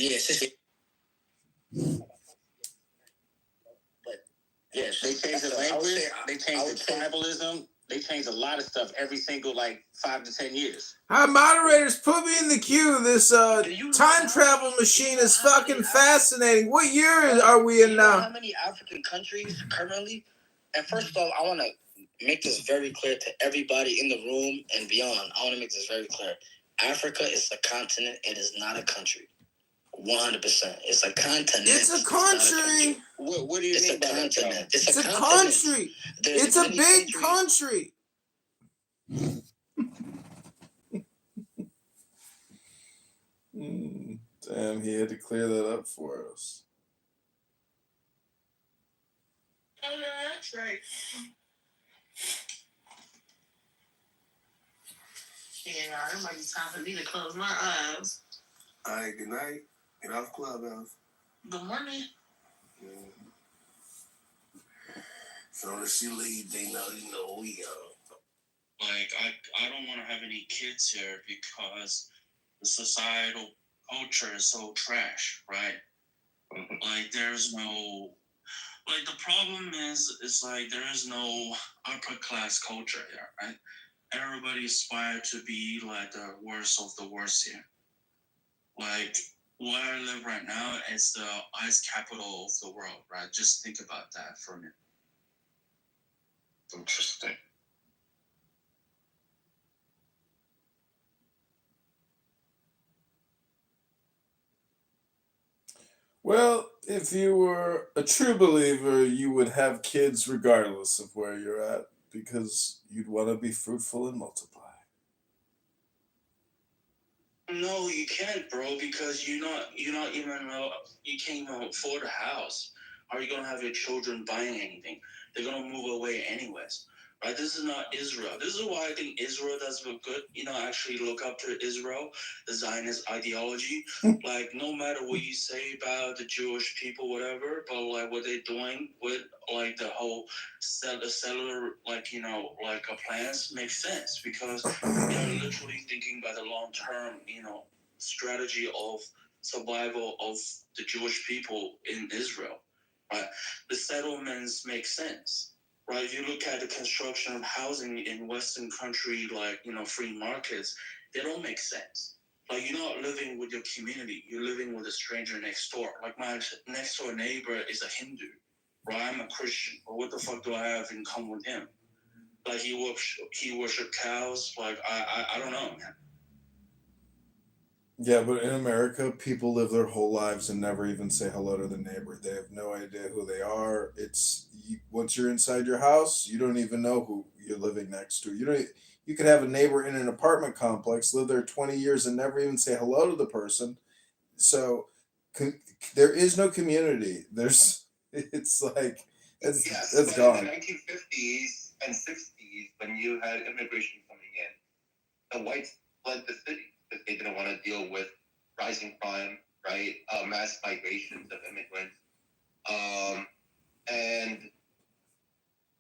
Yes. But yes, they changed the language. They changed the tribalism. They changed a lot of stuff every single 5 to 10 years. Hi, moderators, put me in the queue. This time travel machine is fucking fascinating. What year are we in now? How many African countries currently? And first of all, I want to make this very clear to everybody in the room and beyond. I want to make this very clear. Africa is a continent. It is not a country. 100%. It's a continent. It's a country. What do you mean by continent? It's a country. It's a big country. Damn, he had to clear that up for us. Oh, no, that's right. Yeah, it might be time for me to close my eyes. All right, good night. Get off Clubhouse. Good morning. So when she leave, they know we go. I don't want to have any kids here because the societal culture is so trash, right? There's no, the problem is there is no upper class culture here, right? Everybody aspires to be the worst of the worst here. Where I live right now is the ice capital of the world, right? Just think about that for a minute. Interesting. Well, if you were a true believer, you would have kids regardless of where you're at because you'd want to be fruitful and multiply. No, you can't, bro, because you can't even afford a house. How are you gonna have your children buying anything? They're gonna move away anyways, right? This is not Israel. This is why I think Israel does look good. Actually look up to Israel, the Zionist ideology. No matter what you say about the Jewish people, whatever, but what they're doing with the whole cellular, plans makes sense because they're literally thinking about the long term, strategy of survival of the Jewish people in Israel. Right, the settlements make sense, right? If you look at the construction of housing in Western country, free markets, they don't make sense. You're not living with your community; you're living with a stranger next door. My next door neighbor is a Hindu, right? I'm a Christian, but what the fuck do I have in common with him? He worship cows. I don't know, man. Yeah, but in America, people live their whole lives and never even say hello to the neighbor. They have no idea who they are. Once you're inside your house, you don't even know who you're living next to. You could have a neighbor in an apartment complex, live there 20 years and never even say hello to the person. So there is no community. It's gone. In the 1950s and 60s, when you had immigration coming in, the whites fled the city because they didn't want to deal with rising crime, right? Mass migrations of immigrants. And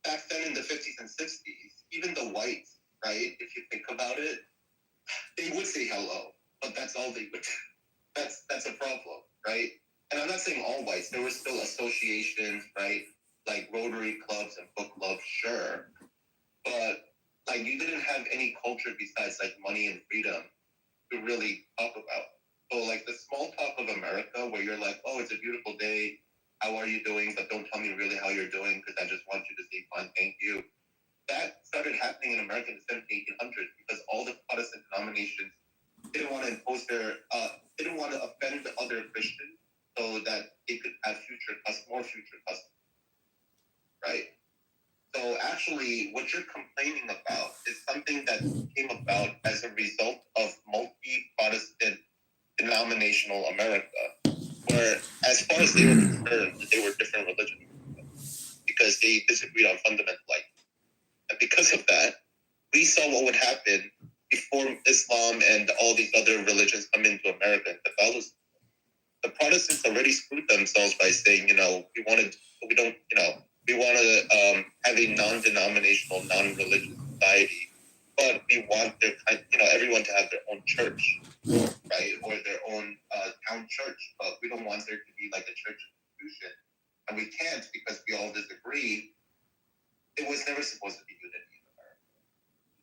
back then in the 50s and 60s, even the whites, right, if you think about it, they would say hello, but that's all they would do. That's a problem, right? And I'm not saying all whites. There were still associations, right? Like Rotary clubs and book clubs, sure. But you didn't have any culture besides money and freedom to really talk about. So the small talk of America where you're oh, it's a beautiful day. How are you doing? But don't tell me really how you're doing because I just want you to say fine, thank you. That started happening in America in the 1800s because all the Protestant denominations didn't want to impose didn't want to offend the other Christians so that they could have more future customs, right? So actually, what you're complaining about is something that came about as a result of multi-Protestant denominational America, where as far as they were concerned, they were different religions because they disagreed on fundamental life. And because of that, we saw what would happen before Islam and all these other religions come into America and Catholicism. The Protestants already screwed themselves by saying, we want to have a non-denominational, non-religious society. but we want everyone to have their own church, right, or their own town church. But we don't want there to be like a church institution, and we can't because we all disagree. It was never supposed to be unity in America,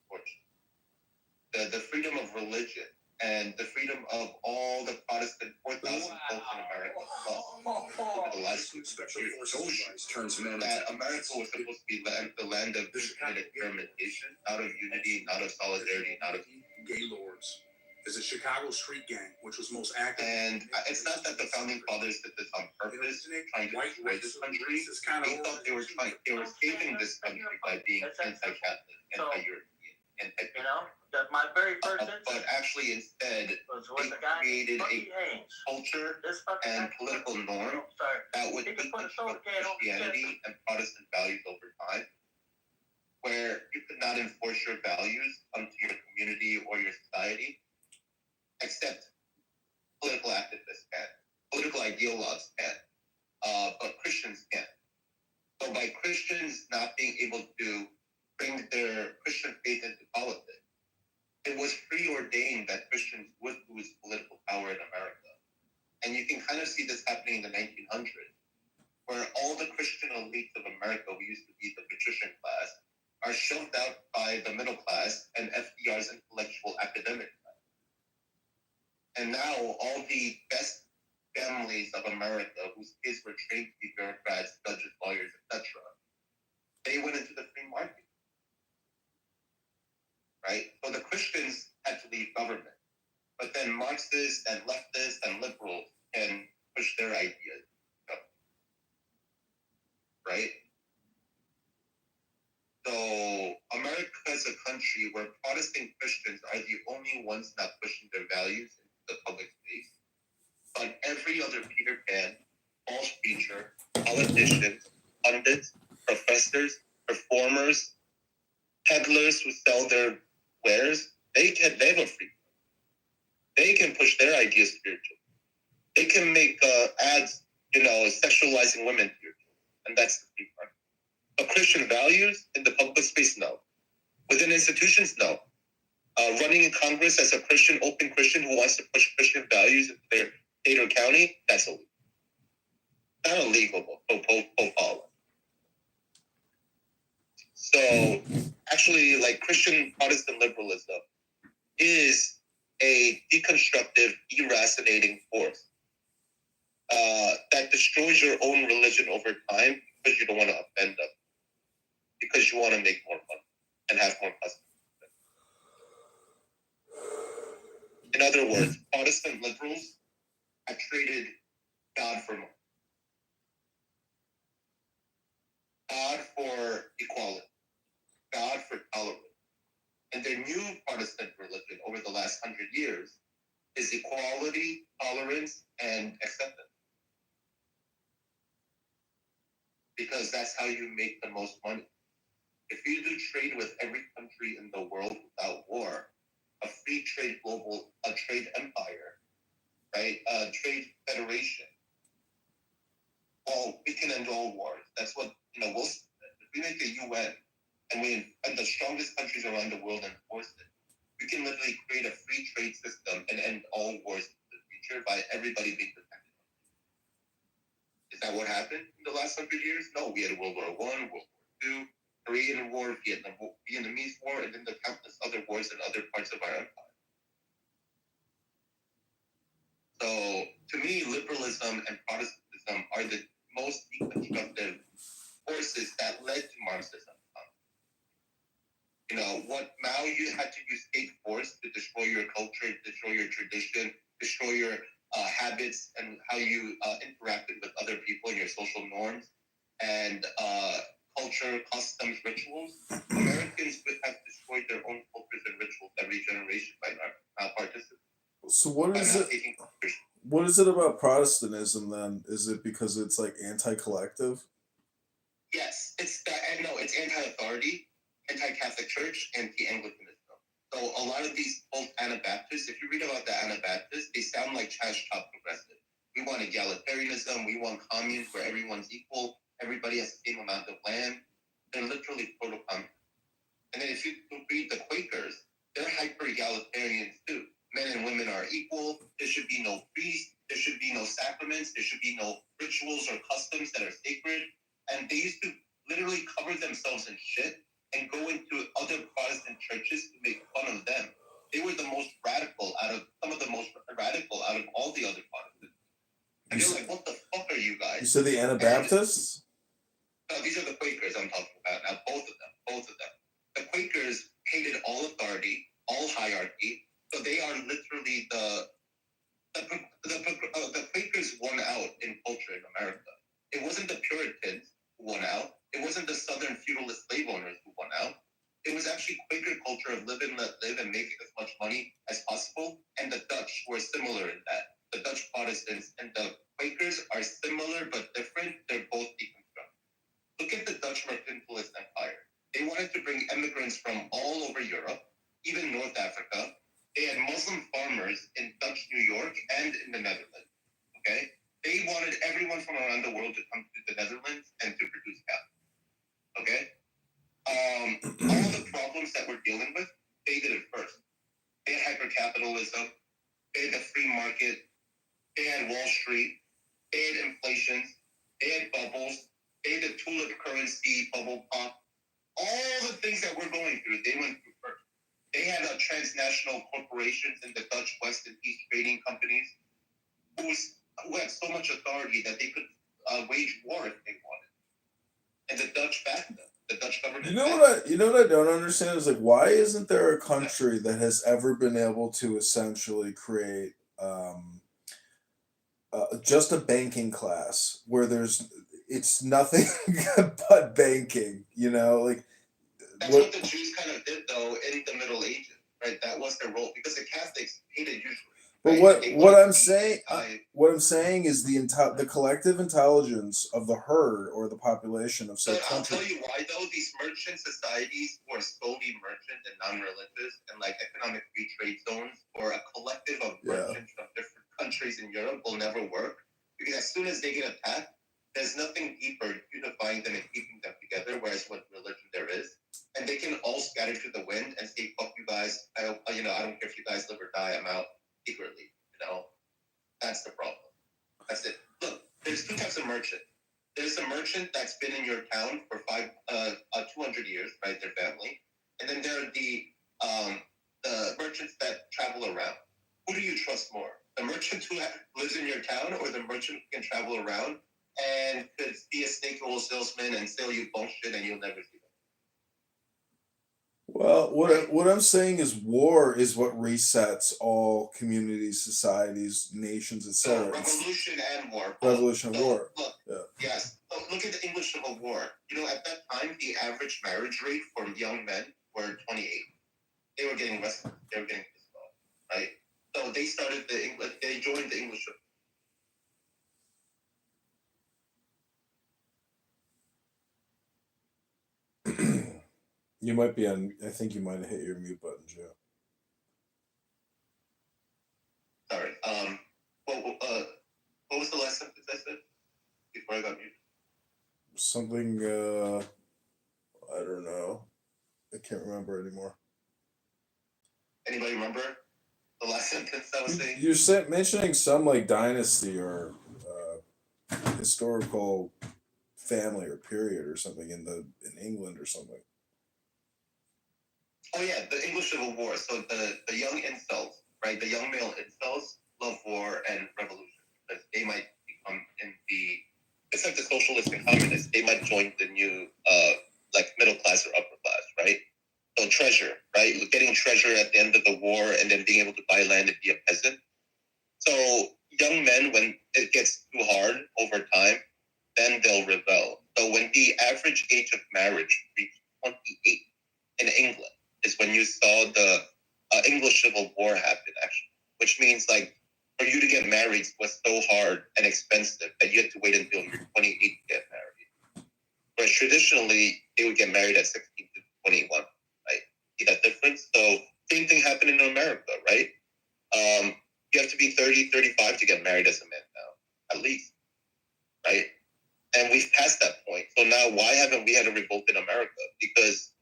unfortunately. The freedom of religion and the freedom of all the Protestant 4,000 folks in America over the last Special years Forces turns men that America was supposed to be the land of experimentation, not of unity, not of solidarity, not of Gaylords is a Chicago street gang which was most active. And it's not that the founding fathers did this on purpose, trying to destroy this country. They thought they were saving this country by being anti-Catholic, anti-European, anti-. My very first but actually instead they created a culture and political norm that would deconstruct Christianity and Protestant values over time, where you could not enforce your values onto your community or your society, except political activists can, political ideologues can, but Christians can't. So by Christians not being able to bring their Christian faith into politics, it was preordained that Christians would lose political power in America. And you can kind of see this happening in the 1900s, where all the Christian elites of America, who used to be the patrician class, are shoved out by the middle class and FDR's intellectual academic class. And now all the best families of America, whose kids were trained to be bureaucrats, judges, lawyers, etc., they went into the free market. Right? So the Christians had to leave government. But then Marxists and leftists and liberals can push their ideas. Right? So America is a country where Protestant Christians are the only ones not pushing their values into the public space. But every other Peter Pan, false preacher, politicians, pundits, professors, performers, peddlers who sell their wares, they have a free. They can push their ideas spiritually. They can make ads, sexualizing women spiritually, and that's the free part. But Christian values in the public space, no. Within institutions, no. Running in Congress as a Christian, open Christian who wants to push Christian values into their state or county, that's illegal. Not illegal, but follow. So actually, like Christian Protestant liberalism is a deconstructive, deracinating force that destroys your own religion over time because you don't want to offend them, because you want to make more money and have more customers. In other words, Protestant liberals have traded God for money, God for equality, God for tolerance. And their new Protestant religion over the last 100 years is equality, tolerance, and acceptance. Because that's how you make the most money. If you do trade with every country in the world without war, a free trade a trade empire, right? A trade federation, well, we can end all wars. That's what Wilson said. If we make a UN and the strongest countries around the world enforce it, we can literally create a free trade system and end all wars in the future by everybody being dependent. Is that what happened in the last 100 years? No, we had World War I, World War II, Korean War, Vietnamese War, and then the countless other wars in other parts of our empire. So, to me, liberalism and Protestantism are the most deconstructive forces that led to Marxism. What Mao had to use state force to destroy your culture, destroy your tradition, destroy your habits and how you interacted with other people and your social norms and culture, customs, rituals. Americans would have destroyed their own cultures and rituals every generation by malparticipation. So what is it about Protestantism then? Is it because it's like anti-collective? Yes, it's anti-authority, anti-Catholic Church, anti-Anglicanism. So a lot of these old Anabaptists, if you read about the Anabaptists, they sound like trash-talk progressive. We want egalitarianism, we want communes where everyone's equal, everybody has the same amount of land. They're literally proto-communists. And then if you read the Quakers, they're hyper-egalitarians too. Men and women are equal. There should be no priests. There should be no sacraments. There should be no rituals or customs that are sacred. And they used to literally cover themselves in shit and go into other Protestant churches to make fun of them. They were some of the most radical out of all the other Protestants. And you're like, what the fuck are you guys? You said the Anabaptists? No, these are the Quakers I'm talking about now. Both of them. The Quakers hated all authority, all hierarchy. So they are literally the Quakers won out in culture in America. It wasn't the Puritans who won out. It wasn't the Southern feudalist slave owners who won out. It was actually Quaker culture of live and let live and make as much money as possible. And the Dutch were similar in that. The Dutch Protestants and the Quakers are similar but different. They're both deconstructed. Look at the Dutch mercantilist empire. They wanted to bring immigrants from all over Europe, even North Africa. They had Muslim farmers in Dutch New York and in the Netherlands. Okay? They wanted everyone from around the world to come to the Netherlands and to produce cattle. Okay? All the problems that we're dealing with, they did it first. They had hypercapitalism. They had the free market. They had Wall Street. They had inflations. They had bubbles. They had the tulip currency bubble pop. All the things that we're going through, they went through first. They had transnational corporations in the Dutch West and East trading companies who had so much authority that they could wage war if they wanted. And the Dutch backed them. The Dutch government. You know what I don't understand is like, why isn't there a country that has ever been able to essentially create just a banking class where it's nothing but banking, like that's what the Jews kind of did though in the Middle Ages, right? That was their role because the Catholics hated usury. But right? what I'm saying is the collective intelligence of the herd or the population of said country. I'll tell you why though. These merchant societies who are solely merchant and non-religious and like economic free trade zones or a collective of merchants from different countries in Europe will never work because as soon as they get attacked, there's nothing deeper unifying them and keeping them together. Whereas what religion there is, and they can all scatter to the wind and say, "Fuck you guys! I don't care if you guys live or die. I'm out." Secretly, that's the problem. That's it. Look, there's two types of merchant. There's a merchant that's been in your town for 200 years, right? Their family, and then there are the merchants that travel around. Who do you trust more? The merchant who lives in your town, or the merchant who can travel around and could be a snake oil salesman and sell you bullshit and you'll never see them? Well, what I'm saying is war is what resets all communities, societies, nations, etc. Revolution and war. Revolution and war. Look, yes. Look at the English Civil War. At that time, the average marriage rate for young men were 28. They were getting arrested. They were getting disqualified, right? So they started they joined the English Civil War. You might be on. I think you might have hit your mute button, Joe. Sorry. What was the last sentence I said before I got muted? Something. I don't know. I can't remember anymore. Anybody remember the last sentence I was saying? You're mentioning some like dynasty or historical family or period or something in England or something. Oh yeah, the English Civil War. So the young incels, right? The young male incels love war and revolution because they might become it's like the socialists and communists. They might join the new like middle class or upper class, right? So treasure, right? Getting treasure at the end of the war and then being able to buy land and be a peasant. So young men, when it gets too hard over time, then they'll rebel. So when the average age of marriage reached 28 in England, is when you saw the English Civil War happen, actually, which means like for you to get married was so hard and expensive that you had to wait until you're 28 to get married. Whereas traditionally, they would get married at 16 to 21, right? See that difference? So same thing happened in America, right? You have to be 30, 35 to get married as a man now, at least, right? And we've passed that point. So now why haven't we had a revolt in America? Because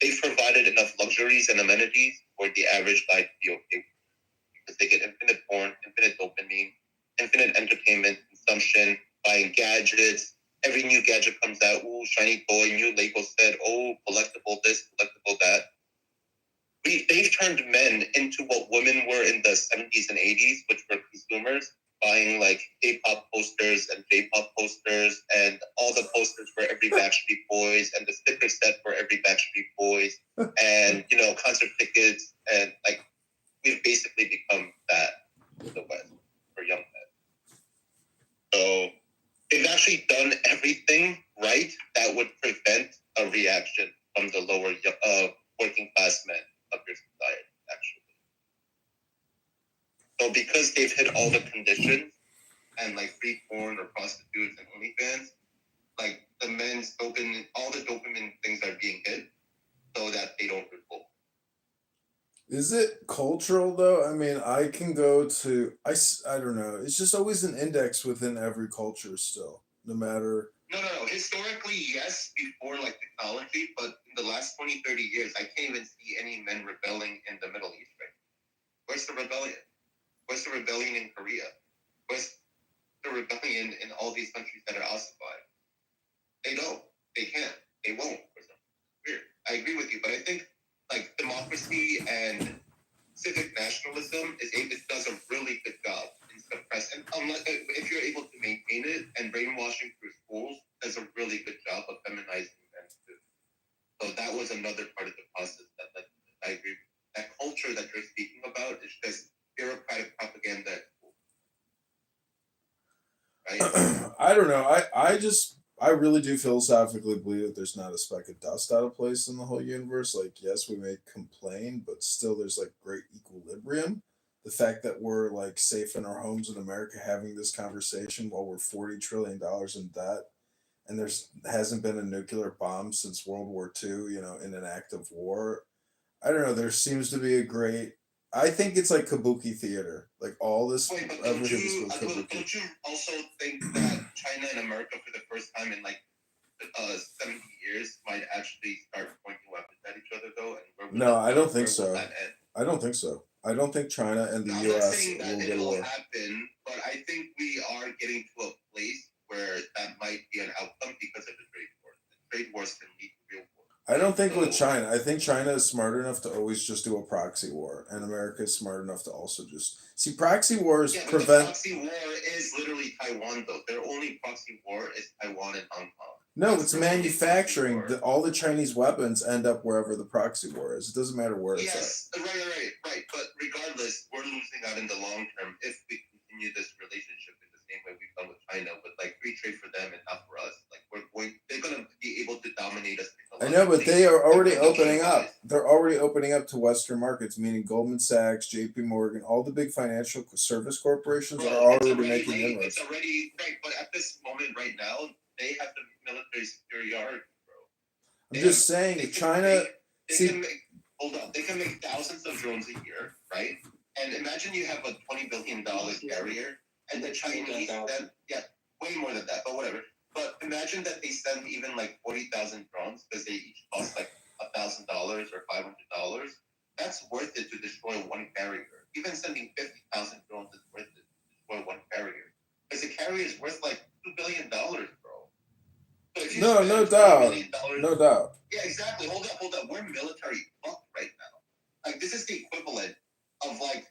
they've provided enough luxuries and amenities for the average guy to be okay with, because they get infinite porn, infinite dopamine, infinite entertainment consumption, buying gadgets. Every new gadget comes out, ooh, shiny toy, new Lego set, oh, collectible this, collectible that. They've turned men into what women were in the 70s and 80s, which were consumers, buying like K-pop posters and J-pop posters and all the posters for every Backstreet Boys and the sticker set for every Backstreet Boys and, concert tickets. And like, we've basically become that in the West for young men. So they've actually done everything right that would prevent a reaction from the lower working class men of your society, actually. So because they've hit all the conditions and like free porn or prostitutes and OnlyFans, like the men's dopamine, all the dopamine things are being hit so that they don't revolt. Is it cultural though? I mean, I can go to I don't know. It's just always an index within every culture still, no matter. No. Historically, yes, before like technology, but in the last 20, 30 years, I can't even see any men rebelling in the Middle East right now. Where's the rebellion? Where's the rebellion in Korea? Where's the rebellion in all these countries that are ossified? They don't. They can't. They won't. Weird. I agree with you, but I think like democracy and civic nationalism does a really good job in suppressing. If you're able to maintain it, and brainwashing through schools does a really good job of feminizing men too. So that was another part of the process that I agree with. That culture that you're speaking about is just bureaucratic propaganda at school. Right? I don't know. I really do philosophically believe that there's not a speck of dust out of place in the whole universe. Like, yes, we may complain, but still there's like great equilibrium. The fact that we're like safe in our homes in America having this conversation while we're $40 trillion in debt and there's hasn't been a nuclear bomb since World War II, in an active war. I don't know, there seems to be a great I think it's like kabuki theater. Like all this Wait, but everything is with kabuki. don't you also think that China and America, for the first time in like 70 years, might actually start pointing weapons at each other, though? And No, I don't think where so. will that end? I don't think so. I don't think China and the I'm not U.S. saying that will go to it'll war. happen, but I think we are getting to a place where that might be an outcome because of the trade wars. The trade wars can lead to real war. I don't think with China. I think China is smart enough to always just do a proxy war, and America is smart enough to also just see proxy wars Yeah, but prevent. the proxy war is literally Taiwan, though. Their only proxy war is Taiwan and Hong Kong. No, That's it's their only manufacturing. proxy war. All the Chinese weapons end up wherever the proxy war is. It doesn't matter where it's at. Yes, right. But regardless, we're losing out in the long term if we continue this relationship in the same way we've done with China, with like free trade for them and not for us. Like they're gonna be able to dominate us. I know, but they are already opening up. Guys. They're already opening up to Western markets, meaning Goldman Sachs, J.P. Morgan, all the big financial service corporations are already making inroads. It's already right, but at this moment, right now, they have the military superiority, bro. I'm just saying, if China. They can make thousands of drones a year, right? And imagine you have a $20 billion carrier, and the Chinese, way more than that, but whatever. But imagine that they send even like 40,000 drones because they each cost like $1,000 or $500. That's worth it to destroy one carrier. Even sending 50,000 drones is worth it to destroy one carrier. Because the carrier is worth like $2 billion, bro. So if you No spend doubt. $20 million, No doubt. Yeah, exactly. Hold up. We're military fucked right now. Like, this is the equivalent of like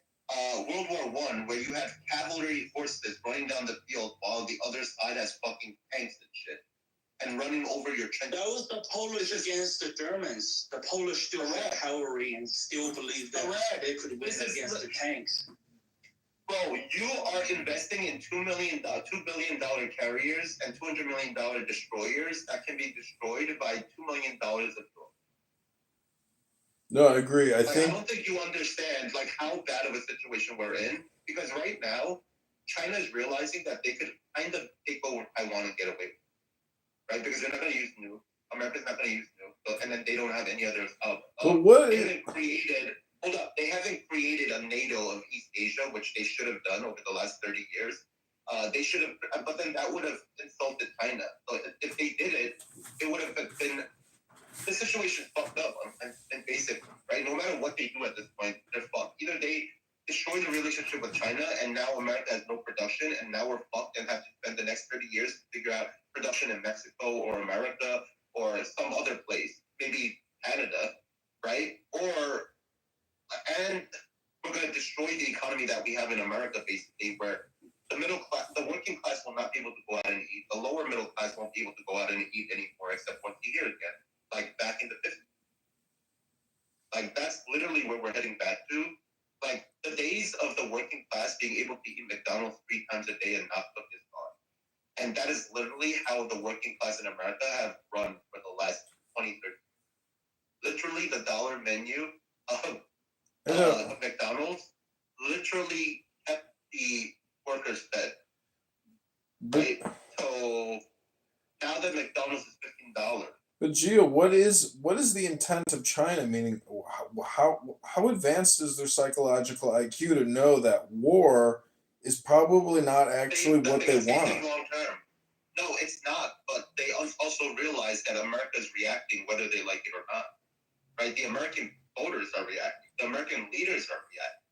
World War I, where you had cavalry forces running down the field while the other side has fucking tanks and shit, and running over your trenches. That was the Polish against the Germans. The Polish still had cavalry and still believed that they could win against the tanks. Bro, you are investing in $2 billion carriers and $200 million destroyers that can be destroyed by $2 million of drones. No, I agree. I I think don't think you understand like how bad of a situation we're in, because right now China is realizing that they could kind of take over Taiwan and get away with it, right? Because they're not going to use nukes. America's not going to use nukes, and then they don't have any other. But what? They haven't created. Hold up, they haven't created a NATO of East Asia, which they should have done over the last 30 years. They should have, but then that would have insulted China. So if they did it, it would have been the situation fucked up and basically, right? No matter what they do at this point, they're fucked. Either they destroy the relationship with China and now America has no production and now we're fucked and have to spend the next 30 years to figure out production in Mexico or America or some other place, maybe Canada, right? And we're going to destroy the economy that we have in America, basically, where the middle class, the working class will not be able to go out and eat. The lower middle class won't be able to go out and eat anymore except once a year again, like back in the 50s. Like, that's literally where we're heading back to. Like, the days of the working class being able to eat McDonald's 3 times a day and not cook is gone. And that is literally how the working class in America have run for the last 20, 30 years. Literally, the dollar menu of McDonald's literally kept the workers fed. Right? So now that McDonald's is $15. But Gio, what is the intent of China? Meaning, how advanced is their psychological IQ to know that war is probably not actually what they want? Long term. No, it's not. But they also realize that America is reacting whether they like it or not. Right? The American voters are reacting. The American leaders are reacting.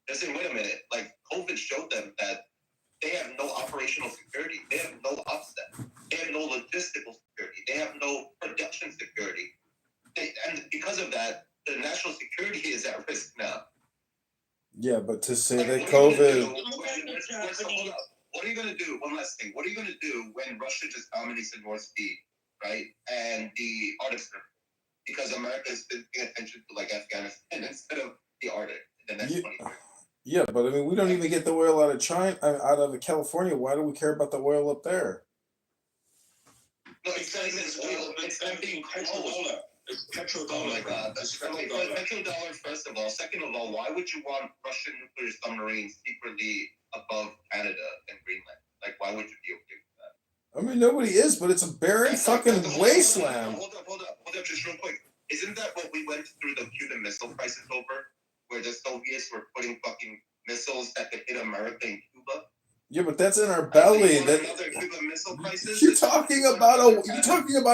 They're saying, wait a minute, like COVID showed them that they have no operational security. They have no offset. They have no logistical security. They have no production security. And because of that, the national security is at risk now. Yeah, but to say Like, that COVID... What are you going to do? One last thing. What are you going to do when Russia just dominates the North Sea, right? And the Arctic Circle? Because America's been paying attention to like Afghanistan instead of the Arctic in the next 20 years. Yeah, but I mean, we don't even get the oil out of China, out of California. Why do we care about the oil up there? No, it's not even oil. It's not being petrodollar. It's petrodollar. Oh my God, that's petrodollar. First of all, second of all, why would you want Russian nuclear submarines secretly above Canada and Greenland? Like, why would you be okay with that? I mean, nobody is, but it's a barren fucking wasteland. Hold up, just real quick. Isn't that what we went through the Cuban Missile Crisis over? Where the Soviets were putting fucking missiles that could hit America and Cuba? Yeah, but that's in our belly. Another Cuban Missile Crisis? You're talking about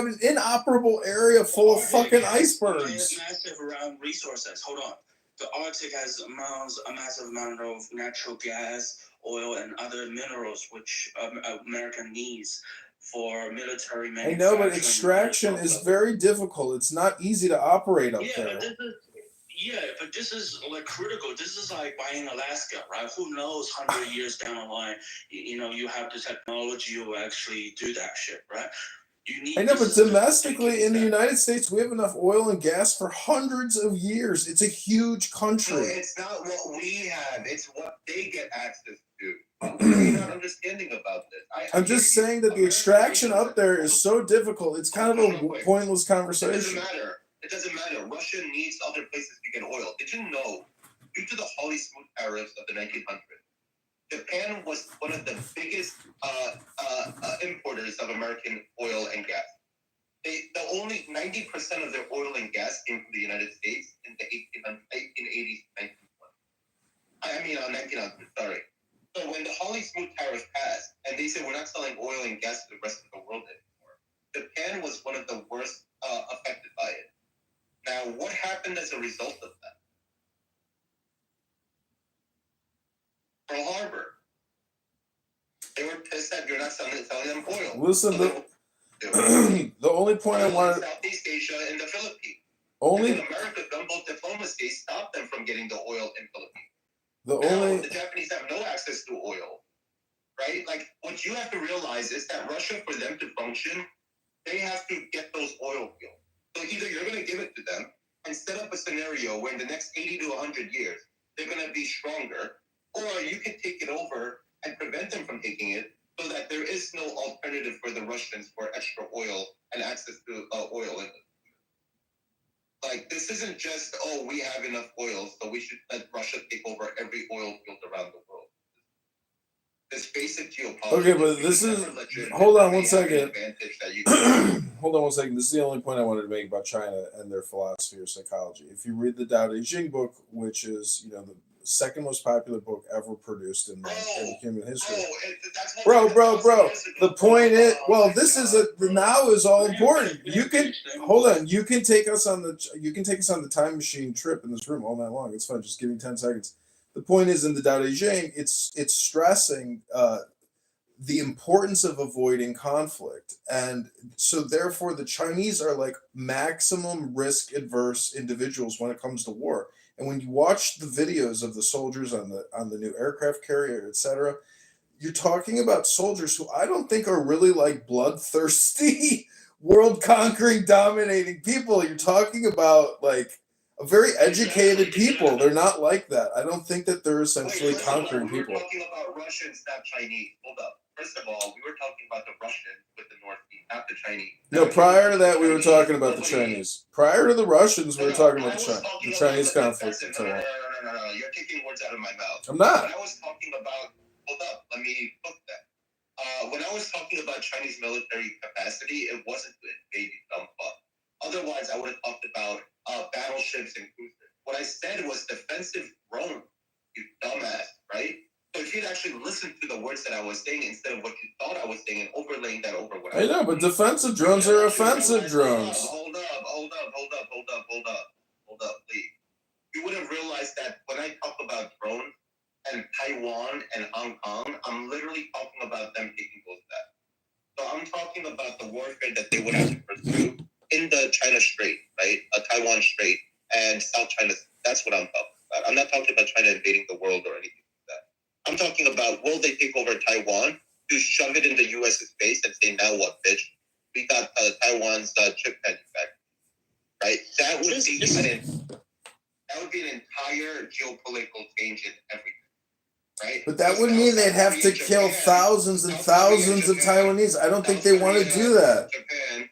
an inoperable area full of fucking icebergs. Massive around resources. Hold on. The Arctic has a massive amount of natural gas, oil, and other minerals which America needs for military manufacturing. I know, but extraction is very difficult. It's not easy to operate up there. But this is like critical. This is like buying Alaska, right? Who knows, 100 years down the line, you have the technology to actually do that shit, right? I know, but domestically in the United States, we have enough oil and gas for hundreds of years. It's a huge country. No, it's not what we have. It's what they get access to. What are you not understanding about this? I'm just saying that the extraction up there is so difficult. It's kind of a pointless conversation. It doesn't matter. Russia needs other places to get oil. Did you know, due to the Holly Smooth tariffs of the 1900s, Japan was one of the biggest importers of American oil and gas. The only 90% of their oil and gas came from the United States in the 1880s, 1900s, sorry. So when the Holly Smooth tariffs passed, and they said we're not selling oil and gas to the rest of the world anymore, Japan was one of the worst affected by it. Now, what happened as a result of that? Pearl Harbor. They were pissed that you're not selling them oil. Listen, the only point I wanted... Southeast Asia and the Philippines. Only... America, gunboat diplomacy stopped them from getting the oil in Philippines. The Japanese have no access to oil, right? Like, what you have to realize is that Russia, for them to function, they have to get those oil fields. So either you're going to give it to them and set up a scenario where in the next 80 to 100 years, they're going to be stronger, or you can take it over and prevent them from taking it so that there is no alternative for the Russians for extra oil and access to oil. Like, this isn't just, we have enough oil, so we should let Russia take over every oil field around the world. This basic geopolitics. Okay, but this is... Hold on one second. Hold on one second. This is the only point I wanted to make about China and their philosophy or psychology. If you read the Tao Te Ching book, which is, second most popular book ever produced in human history. That's Bro. 1,000 years ago. The point is, Oh well, my this is God, the bro. now is all important. You can hold on. You can take us on the time machine trip in this room all night long. It's fun. Just give me 10 seconds. The point is, in the Tao Te Ching, it's stressing the importance of avoiding conflict, and so therefore the Chinese are like maximum risk adverse individuals when it comes to war. And when you watch the videos of the soldiers on the new aircraft carrier, etc., you're talking about soldiers who I don't think are really like bloodthirsty, world conquering, dominating people. You're talking about like a very educated people. They're not like that. I don't think that they're essentially Wait, first of all, conquering we were people. talking about Russians, not Chinese. Hold up. First of all, we were talking about the Russians with the Northeast, not the Chinese. No, prior to that, we were talking about the Chinese. Prior to the Russians, we were talking about the Chinese conflict in Taiwan. No. You're taking words out of my mouth. I'm not. When I was talking about, hold up, let me book that. When I was talking about Chinese military capacity, it wasn't to invade dumb fuck. Otherwise, I would have talked about battleships and cruisers. What I said was defensive drones, you dumbass, right? So if you'd actually listened to the words that I was saying instead of what you thought I was saying and overlaying that over what I know, but defensive drones are offensive drones. Hold up, please. You would have realized that when I talk about drones and Taiwan and Hong Kong, I'm literally talking about them taking those steps. So I'm talking about the warfare that they would have to pursue in the China Strait, right? Taiwan Strait and South China. That's what I'm talking about. I'm not talking about China invading the world or anything like that. I'm talking about, will they take over Taiwan to shove it in the U.S.'s face and say, now what, bitch? We got Taiwan's chip manufacturer, right? That would be an entire geopolitical change in everything, right? But that would mean they'd have to kill thousands and thousands of Taiwanese. I don't think they want to do that. Japan,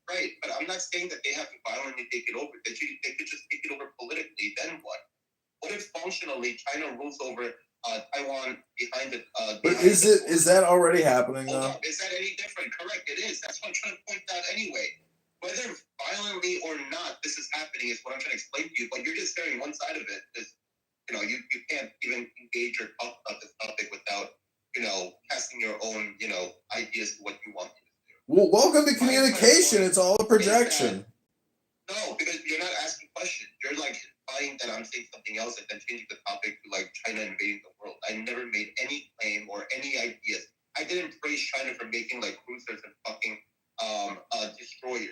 right, but I'm not saying that they have to violently take it over. They could just take it over politically. Then what? What if functionally China rules over Taiwan behind the? But is that already happening though? Is that any different? Correct, it is. That's what I'm trying to point out anyway. Whether violently or not, this is happening is what I'm trying to explain to you. But you're just hearing one side of it. Because, you can't even engage or talk about this topic without, casting your own, ideas to what you want to do. Well, welcome to communication. It's all a projection. No, because you're not asking questions. You're like implying that I'm saying something else and then changing the topic to like China invading the world. I never made any claim or any ideas. I didn't praise China for making like cruisers and fucking destroyers.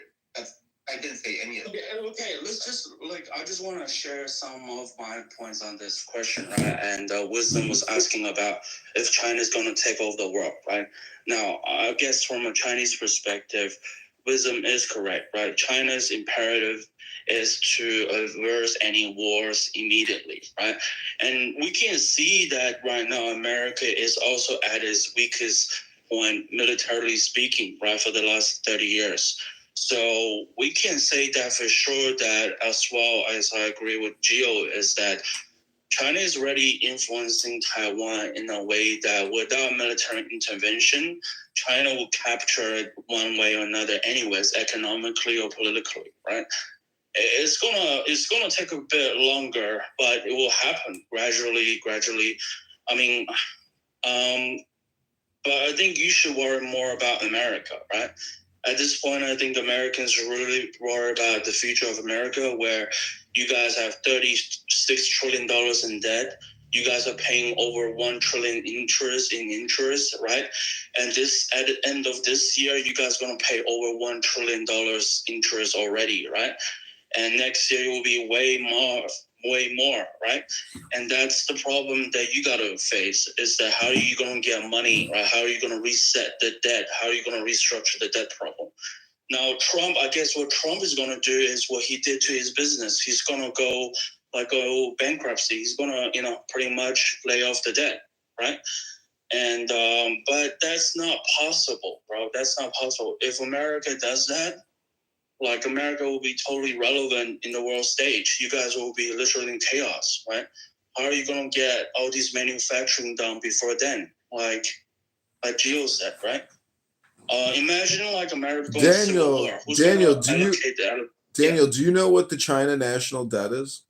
I didn't say any of that. Okay, let's just I just want to share some of my points on this question, right? And Wisdom was asking about if China is going to take over the world, right? Now, I guess from a Chinese perspective, Wisdom is correct, right? China's imperative is to averse any wars immediately, right? And we can see that right now America is also at its weakest point, militarily speaking, right, for the last 30 years. So we can say that for sure that, as well as I agree with Gio, is that China is already influencing Taiwan in a way that without military intervention, China will capture it one way or another anyways, economically or politically, right? It's gonna take a bit longer, but it will happen gradually. I mean, but I think you should worry more about America, right? At this point, I think Americans really worry about the future of America, where you guys have $36 trillion in debt. You guys are paying over $1 trillion in interest, right? And at the end of this year, you guys are going to pay over $1 trillion interest already, right? And next year it will be way more, right? And that's the problem that you got to face, is that how are you going to get money, right? How are you going to reset the debt? How are you going to restructure the debt problem? Now, Trump, I guess what Trump is going to do is what he did to his business. He's going to go bankruptcy. He's going to, pretty much lay off the debt, right? And, but that's not possible, bro. That's not possible. If America does that, America will be totally relevant in the world stage. You guys will be literally in chaos, right? How are you going to get all these manufacturing done before then? Like Gio said, right? Imagine America going to civil war. Daniel, do you know what the China national debt is?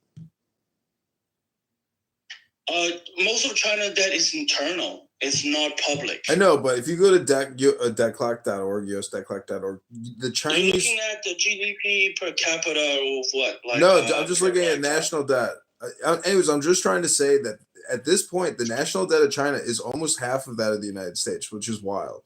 Most of China debt is internal. It's not public. I know, but if you go to debtclock.org, usdebtclock.org, the You're Chinese. looking at the GDP per capita of what? No, I'm just looking at national debt. Anyways, I'm just trying to say that at this point, the national debt of China is almost half of that of the United States, which is wild.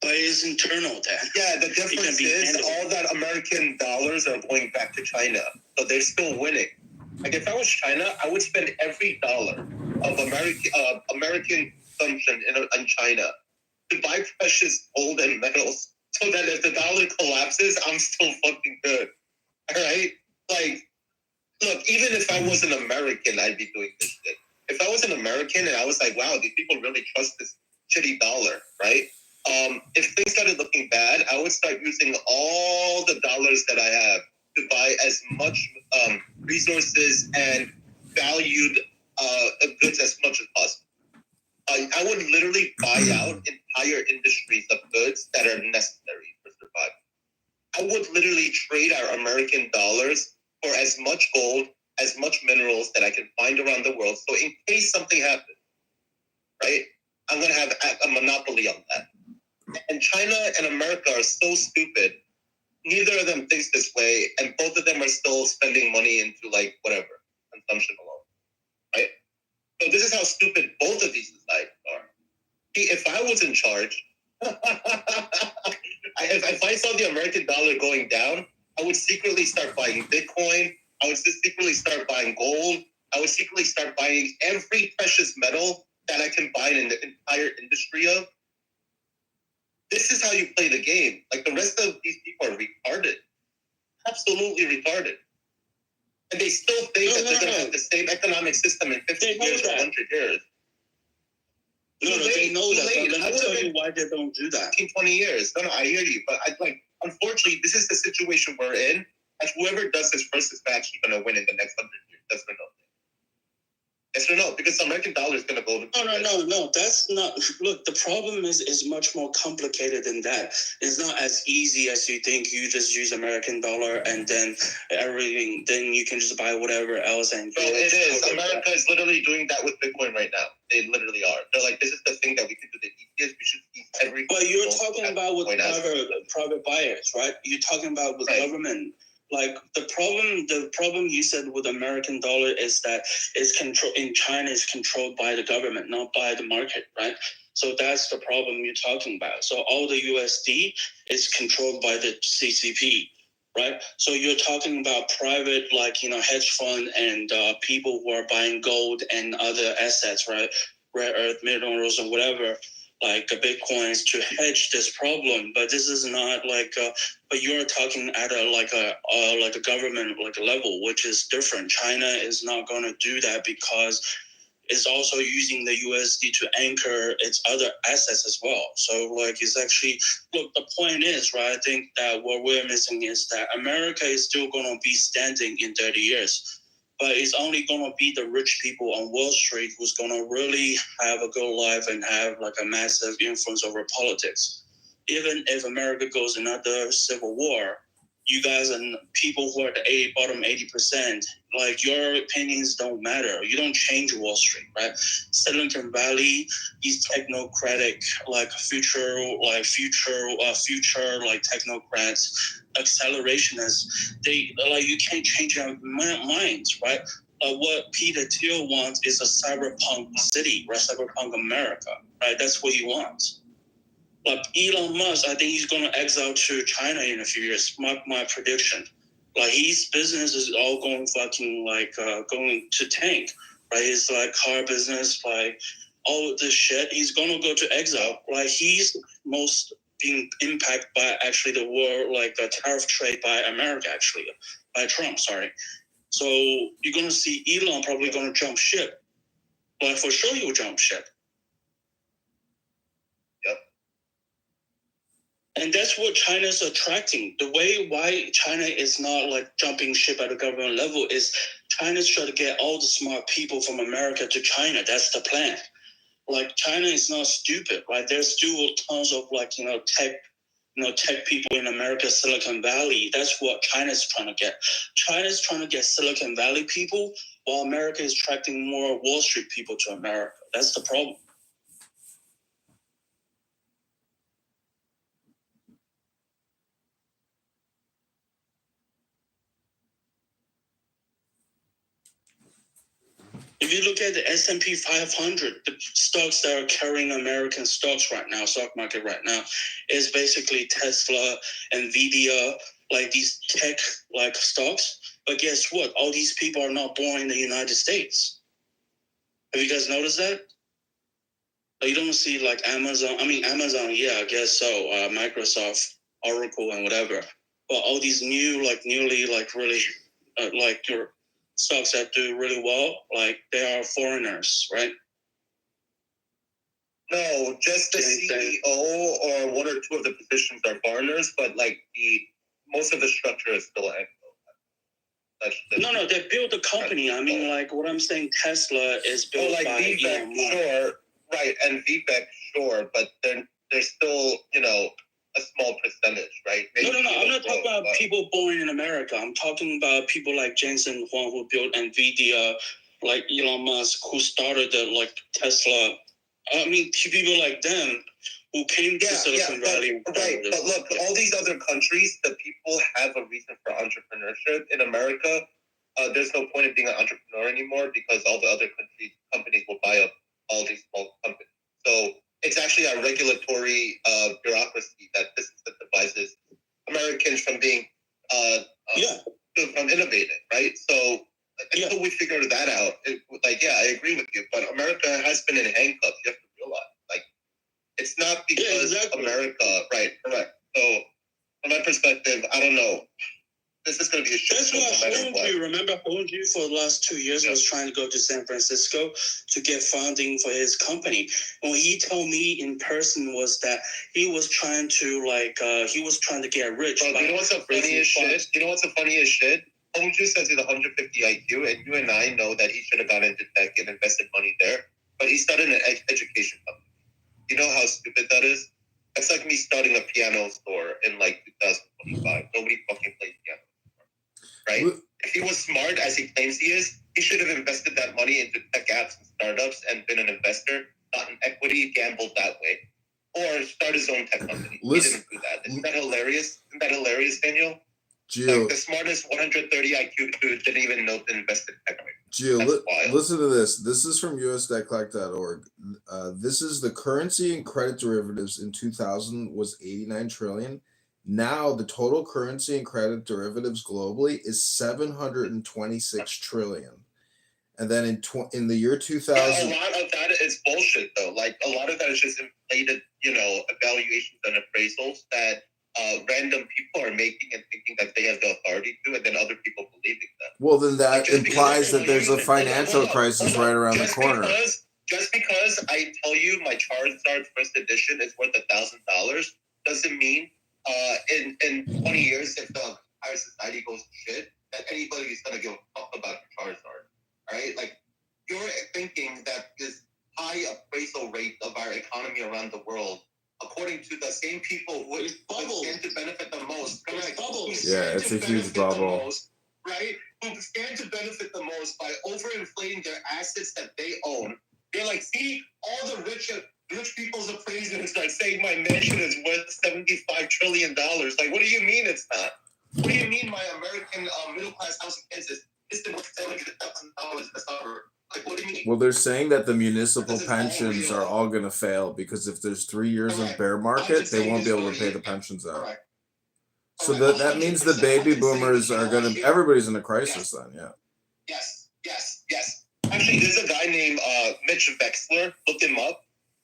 But it's internal debt. Yeah, the difference is all that American dollars are going back to China, so they're still winning. Like if I was China, I would spend every dollar of American consumption in China to buy precious gold and metals, so that if the dollar collapses, I'm still fucking good. All right, like, look, even if I was an American, I'd be doing this shit. If I was an American and I was like, wow, these people really trust this shitty dollar, right? If things started looking bad, I would start using all the dollars that I have to buy as much resources and valued goods as much as possible. I would literally buy out entire industries of goods that are necessary for survival. I would literally trade our American dollars for as much gold, as much minerals that I can find around the world. So in case something happens, right, I'm going to have a monopoly on that. And China and America are so stupid. Neither of them thinks this way, and both of them are still spending money into like whatever consumption alone, right? So this is how stupid both of these societies are. If I was in charge, if I saw the American dollar going down, I would secretly start buying Bitcoin. I would secretly start buying gold. I would secretly start buying every precious metal that I can buy in the entire industry of. This is how you play the game. Like the rest of these people are retarded. Absolutely retarded. And they still think that they're going to have the same economic system in 50 years or 100 years. They know that. But let me tell you why they don't do that. 15, 20 years. No, I hear you. But unfortunately, this is the situation we're in. And whoever does this first is actually going to win in the next 100 years. That's for no. Yes or no? Because the American dollar is going to go to... No. That's not... Look, the problem is much more complicated than that. It's not as easy as you think. You just use American dollar and then everything... Then you can just buy whatever else and... So it is. America is literally doing that with Bitcoin right now. They literally are. They're like, this is the thing that we can do the easiest. We should keep everything... But you're talking about with private buyers, right? You're talking about with government... Like the problem you said with American dollar is that it's control in China is controlled by the government, not by the market, right? So that's the problem you're talking about. So all the USD is controlled by the CCP, right? So you're talking about private, hedge fund and people who are buying gold and other assets, right? Rare earth minerals or whatever, like Bitcoins to hedge this problem. But this is not but you're talking at a government level, which is different. China is not going to do that because it's also using the USD to anchor its other assets as well. So it's actually, look, the point is, right, I think that what we're missing is that America is still going to be standing in 30 years. But it's only going to be the rich people on Wall Street who's going to really have a good life and have a massive influence over politics. Even if America goes another civil war, you guys and people who are the bottom 80%, your opinions don't matter. You don't change Wall Street, right? Silicon Valley, these technocratic, future technocrats, accelerationists, they you can't change their minds, right? What Peter Thiel wants is a cyberpunk city, right? Cyberpunk America, right? That's what he wants. Elon Musk, I think he's going to exile to China in a few years. Mark my prediction. His business is all going going to tank, right? His car business, all of this shit. He's going to go to exile. He's most being impacted by actually the war, the tariff trade by America, actually, by Trump. Sorry. So you're going to see Elon probably going to jump ship. For sure, he will jump ship. And that's what China's attracting. The way why China is not jumping ship at a government level is China's trying to get all the smart people from America to China. That's the plan. China is not stupid, right? There's still tons of tech people in America, Silicon Valley. That's what China's trying to get. China's trying to get Silicon Valley people while America is attracting more Wall Street people to America. That's the problem. If you look at the S&P 500, the stocks that are carrying American stocks right now, stock market right now, is basically Tesla, Nvidia, like these tech like stocks. But guess what? All these people are not born in the United States. Have you guys noticed that? You don't see like Amazon. I mean, Amazon, yeah, I guess so. Microsoft, Oracle, and whatever. But all these newly, really, like your stocks that do really well, like they are foreigners, right? No, just the CEO or one or two of the positions are foreigners, but like most of the structure is still Anglo. No, they built the company. I mean, like what I'm saying, Tesla is built like by Vivek, sure, right, and Vivek, sure, but then there's still, a small percentage, right? No. I'm not talking about people born in America. I'm talking about people like Jensen Huang who built Nvidia, like Elon Musk who started the Tesla. I mean, people like them who came to Silicon Valley. Right, but look, all these other countries, the people have a reason for entrepreneurship. In America, there's no point in being an entrepreneur anymore because all the other companies will buy up all these small companies. So it's actually our regulatory bureaucracy that disincentivizes Americans from being from innovating, right? So until we figure that out, I agree with you. But America has been in handcuffs. You have to realize, it's not because America, right? Correct. So from my perspective, I don't know. This is going to be a shit. That's why remember Honju for the last 2 years was trying to go to San Francisco to get funding for his company. And what he told me in person was that he was trying to get rich. Bro, you know what's the funniest shit? Honju says he's 150 IQ, and you and I know that he should have gone into tech and invested money there. But he started an education company. You know how stupid that is? That's like me starting a piano store in 2025. Nobody fucking plays piano. Right? If he was smart as he claims he is, he should have invested that money into tech apps and startups and been an investor, gotten equity, gambled that way. Or start his own tech company. He didn't do that. Isn't that hilarious? Daniel? The smartest 130 IQ dude didn't even know to invest in tech. Gio, listen to this. This is from usdebtcollector.org. This is the currency and credit derivatives in 2000 was 89 trillion. Now the total currency and credit derivatives globally is 726 trillion. And then in the year 2000, a lot of that is bullshit though. A lot of that is just inflated, evaluations and appraisals that random people are making and thinking that they have the authority to, and then other people believing that. Well, then that implies that there's a financial crisis right around the corner. Just because I tell you my Charizard first edition is worth $1,000 doesn't mean in 20 years, if the entire society goes to shit, that anybody is going to give a fuck about your Charizard. All right? You're thinking that this high appraisal rate of our economy around the world, according to the same people who stand to benefit the most, correct? Yeah, it's a huge bubble. Most, right? Who stand to benefit the most by overinflating their assets that they own. You're like, see, all the rich people's appraisers are saying my mansion is worth $75 trillion. What do you mean it's not? What do you mean my American middle-class house in Kansas is worth $700,000 in the suburb? What do you mean? Well, they're saying that the municipal pensions are all going to fail because if there's 3 years of bear market, they won't be able to pay the pensions out. Correct. So that means the baby boomers are going to, everybody's in a crisis then, yeah. Yes. Actually, there's a guy named Mitch Wexler. Look him up.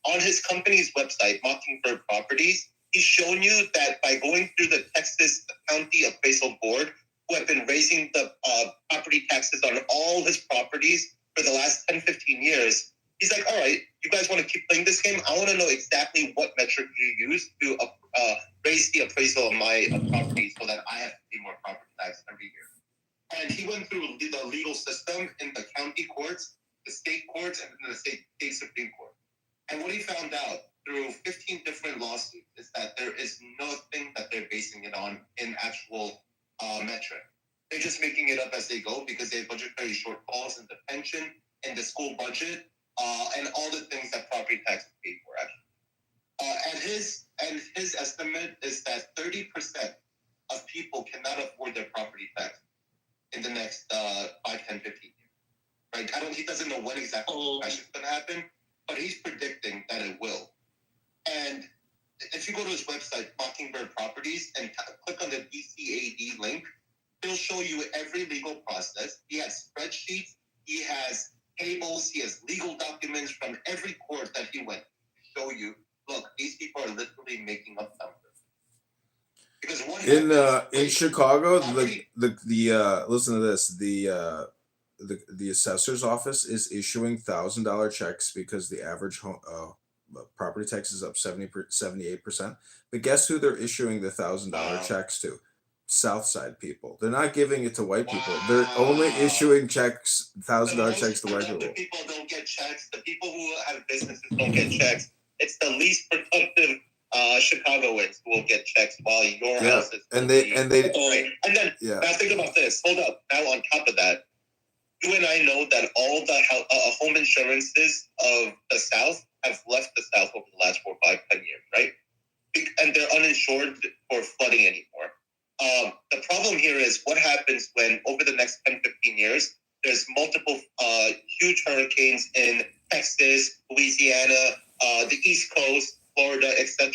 On his company's website, Mockingbird Properties, he's shown you that by going through the Texas County Appraisal Board, who have been raising the property taxes on all his properties for the last 10, 15 years, he's like, all right, you guys want to keep playing this game? I want to know exactly what metric you use to raise the appraisal of my property so that I have to pay more property tax every year. And he went through the legal system in the county courts, the state courts, and then the state Supreme Court. And what he found out through 15 different lawsuits is that there is nothing that they're basing it on in actual metric. They're just making it up as they go because they have budgetary shortfalls in the pension and the school budget, and all the things that property taxes pay for. Actually, and his estimate is that 30% of people cannot afford their property tax in the next 5, 10, 15 years. Right? He doesn't know when exactly is going to happen, but he's predicting that it will. And if you go to his website, Mockingbird Properties, and click on the DCAD link, he'll show you every legal process. He has spreadsheets, he has tables, he has legal documents from every court that he went to show you, look, these people are literally making up numbers. Because in Chicago, the listen to this, the assessor's office is issuing $1,000 checks because the average property tax is up 78%. But guess who they're issuing the $1,000 checks to? South Side people. They're not giving it to white people. They're only issuing checks, $1,000 checks to white people. The people don't get checks. The people who have businesses don't get checks. It's the least productive Chicagoans who will get checks while your house is. And then now think about this. Hold up. Now on top of that, you and I know that all the home insurances of the South have left the South over the last 4, 5, 10 years, right? And they're uninsured for flooding anymore. The problem here is what happens when over the next 10, 15 years, there's multiple huge hurricanes in Texas, Louisiana, the East Coast, Florida, etc.,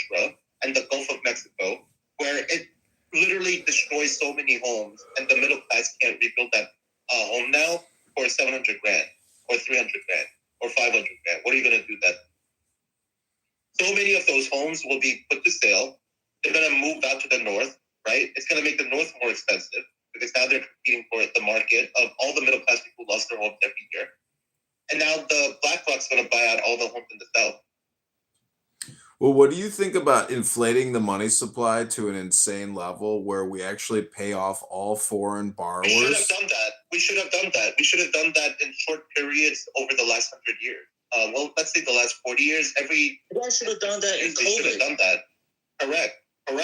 and the Gulf of Mexico, where it literally destroys so many homes, and the middle class can't rebuild that home now for $700,000 or $300,000 or $500,000. What are you going to do that? So many of those homes will be put to sale. They're going to move out to the north, right? It's going to make the north more expensive because now they're competing for the market of all the middle class people who lost their homes every year. And now the BlackRock's going to buy out all the homes in the south. Well, what do you think about inflating the money supply to an insane level where we actually pay off all foreign borrowers? We should have done that. We should have done that in short periods over the last 100 years. Well, let's say the last 40 years. You guys should have done that in COVID. We should have done that. Correct. You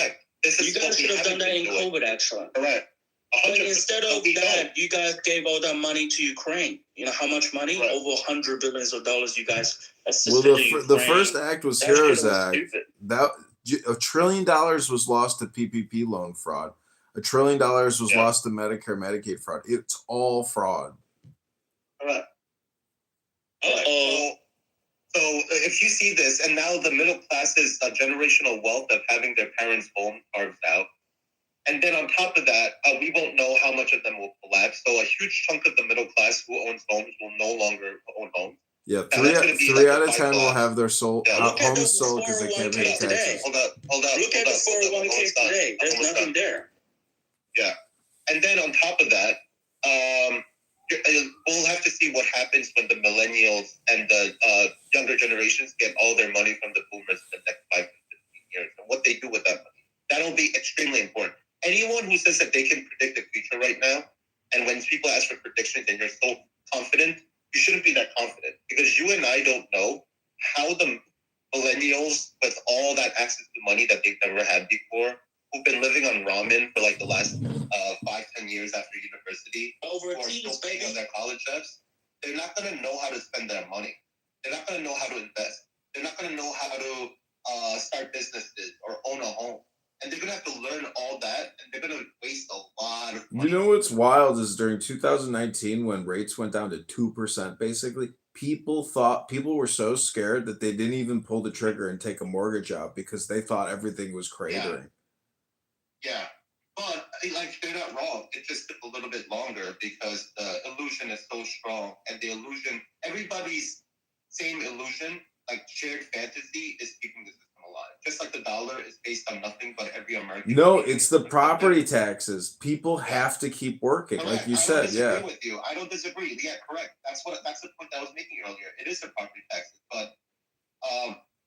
guys should have done that in COVID, actually. Correct. But instead of that, you guys gave all that money to Ukraine. You know how much money? Right. Over $100 billion you guys assisted the first act was HEROES Act. That $1 trillion was lost to PPP loan fraud. $1 trillion was lost to Medicare, Medicaid fraud. It's all fraud. Correct. So if you see this, and now the middle class's generational wealth of having their parents' home carved out, and then on top of that, we won't know how much of them will collapse. So a huge chunk of the middle class who owns homes will no longer own homes. Yeah, three out of 10 will have their homes sold because they can't pay taxes. Hold up. Look at the 401k today. There's nothing there. Yeah. And then on top of that, we'll have to see what happens when the millennials and the younger generations get all their money from the boomers in the next 5 to 15 years and what they do with that money. That'll be extremely important. Anyone who says that they can predict the future right now, and when people ask for predictions and you're so confident, you shouldn't be that confident because you and I don't know how the millennials with all that access to money that they've never had before, who've been living on ramen for like the last 5-10 years after university, who are still paying on their college debts, they're not going to know how to spend their money. They're not going to know how to invest. They're not going to know how to start businesses or own a home. And they're going to have to learn all that, and they're going to waste a lot of money. You know what's wild is during 2019, when rates went down to 2%, basically, people were so scared that they didn't even pull the trigger and take a mortgage out because they thought everything was cratering. Yeah. But, they're not wrong. It just took a little bit longer because the illusion is so strong, and the illusion, everybody's same illusion, shared fantasy, is keeping the system alive. Just like the dollar is based on nothing but every American. No, it's the property taxes. People have to keep working, like you said. I don't disagree with you. I don't disagree. Yeah, correct. That's the point I was making earlier. It is the property taxes, but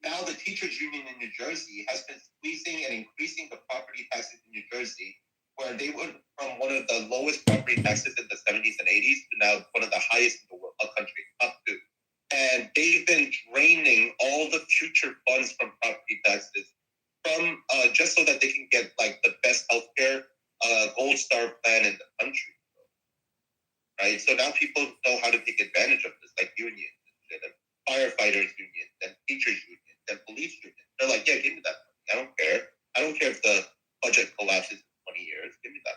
now the teachers union in New Jersey has been squeezing and increasing the property taxes in New Jersey, where they went from one of the lowest property taxes in the 70s and 80s to now one of the highest in the country, up to. And they've been draining all the future funds from property taxes from just so that they can get the best healthcare gold star plan in the country, right? So now people know how to take advantage of this, like unions and firefighters unions and teachers unions and police unions. They're like, yeah, give me that money. I don't care. I don't care if the budget collapses in 20 years. Give me that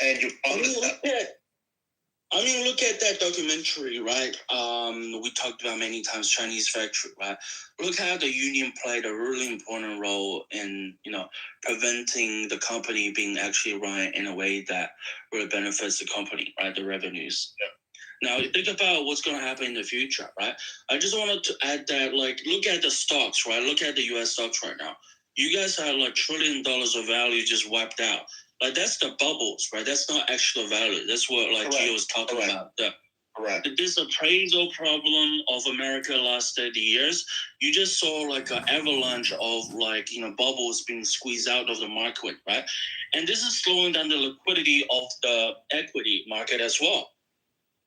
money. And you promise that. Look at that documentary, right? We talked about many times Chinese factory, right? Look how the union played a really important role in, preventing the company being actually run in a way that really benefits the company, right? The revenues. Yeah. Now, think about what's going to happen in the future, right? I just wanted to add that, look at the stocks, right? Look at the U.S. stocks right now. You guys have $1 trillion of value just wiped out. That's the bubbles, right? That's not actual value. That's what Gio was talking about. Correct. This appraisal problem of America last 30 years, you just saw an avalanche of bubbles being squeezed out of the market, right? And this is slowing down the liquidity of the equity market as well.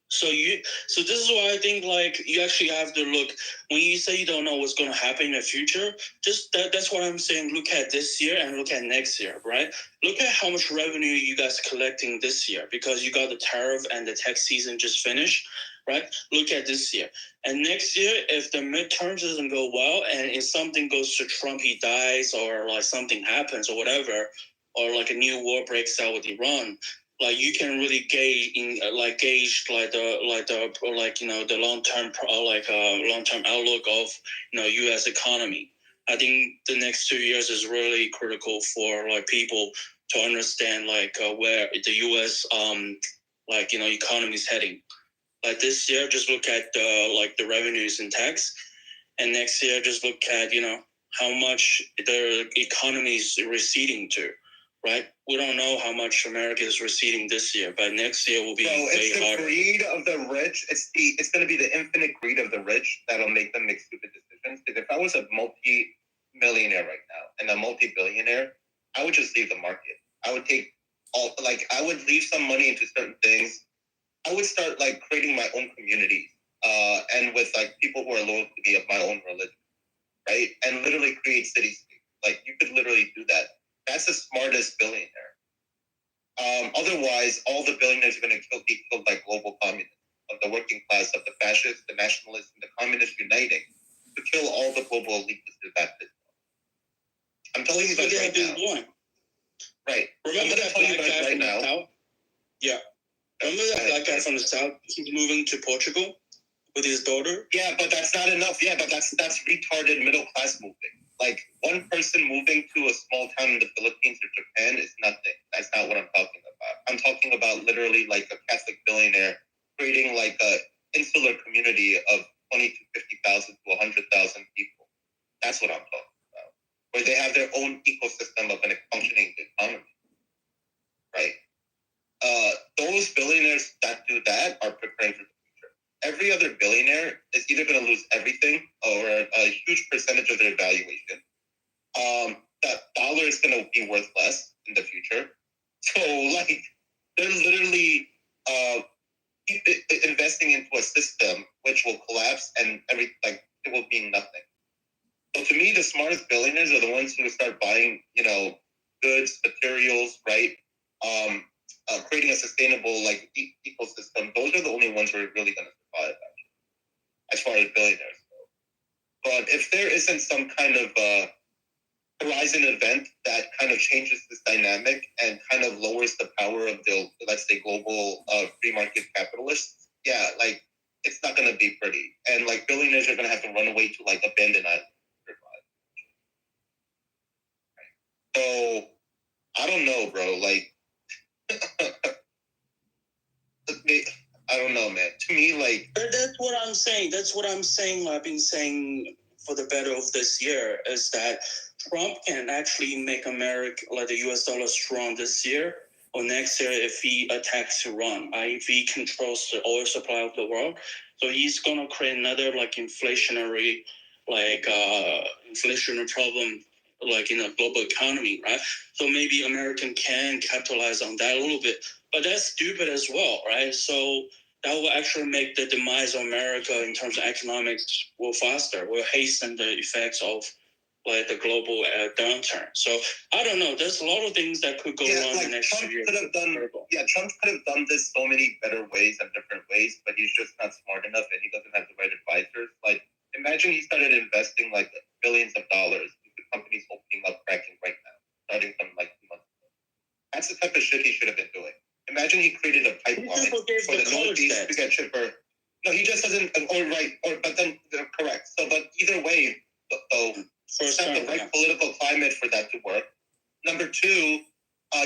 So this is why I think you actually have to look when you say you don't know what's going to happen in the future. Just that's what I'm saying. Look at this year and look at next year, right? Look at how much revenue you guys are collecting this year because you got the tariff and the tax season just finished, right? Look at this year and next year. If the midterms doesn't go well and if something goes to Trump, he dies or something happens or whatever, or a new war breaks out with Iran. You can really gauge the long-term outlook of U.S. economy. I think the next 2 years is really critical for people to understand where the U.S. economy is heading. This year, just look at the revenues and tax, and next year just look at how much the economy is receding to. Right, we don't know how much America is receding this year, but next year will be way harder. It's the greed of the rich. It's going to be the infinite greed of the rich that'll make them make stupid decisions. Because if I was a multi-millionaire right now and a multi-billionaire, I would just leave the market. I would take I would leave some money into certain things. I would start creating my own communities, and with people who are loyal to me of my own religion, right? And literally create cities. You could literally do that. That's the smartest billionaire. Otherwise, all the billionaires are going to be killed by global communism, of the working class, of the fascists, the nationalists, and the communists uniting to kill all the global elites to that business. I'm telling you that right now. Right. Remember that black guy from the South? Yeah. Remember that black guy from the South? He's moving to Portugal with his daughter? Yeah, but that's not enough. Yeah, but that's retarded middle class moving. One person moving to a small town in the Philippines or Japan is nothing. That's not what I'm talking about. I'm talking about literally a Catholic billionaire creating a insular community of 20 to 50,000 to 100,000 people. That's what I'm talking about. Where they have their own ecosystem of a functioning economy. Right? Those billionaires that do that are preparing for the future. Every other billionaire is either going to lose everything or a huge percentage of their valuation. That dollar is going to be worth less in the future. So, they're literally investing into a system which will collapse and it will mean nothing. So, to me, the smartest billionaires are the ones who start buying, goods, materials, right? Creating a sustainable ecosystem. Those are the only ones who are really going to survive, actually, as far as billionaires go. But if there isn't some kind of horizon event that kind of changes this dynamic and kind of lowers the power of the, let's say, global free market capitalists, yeah, it's not going to be pretty. And billionaires are going to have to run away to abandoned islands. So I don't know, bro. I don't know, man. To me, that's what I'm saying. That's what I'm saying. I've been saying for the better of this year is that Trump can actually make America, the U.S. dollar, strong this year or next year if he attacks Iran. If he controls the oil supply of the world, so he's gonna create another inflationary, inflationary problem. In a global economy, right? So maybe American can capitalize on that a little bit, but that's stupid as well, right? So that will actually make the demise of America in terms of economics will faster, will hasten the effects of like the global downturn. So I don't know. There's a lot of things that could go wrong the next Trump 2 years. Trump could have done this so many better ways and different ways, but he's just not smart enough, and he doesn't have the right advisors. Like, imagine he started investing like billions of dollars into companies opening up fracking right now, starting from like 2 months ago. That's the type of shit he should have been doing. Imagine he created a pipeline for the Northeast to get cheaper. No, he just doesn't. But then correct. So, but either way, though, set the right political climate for that to work. Number two,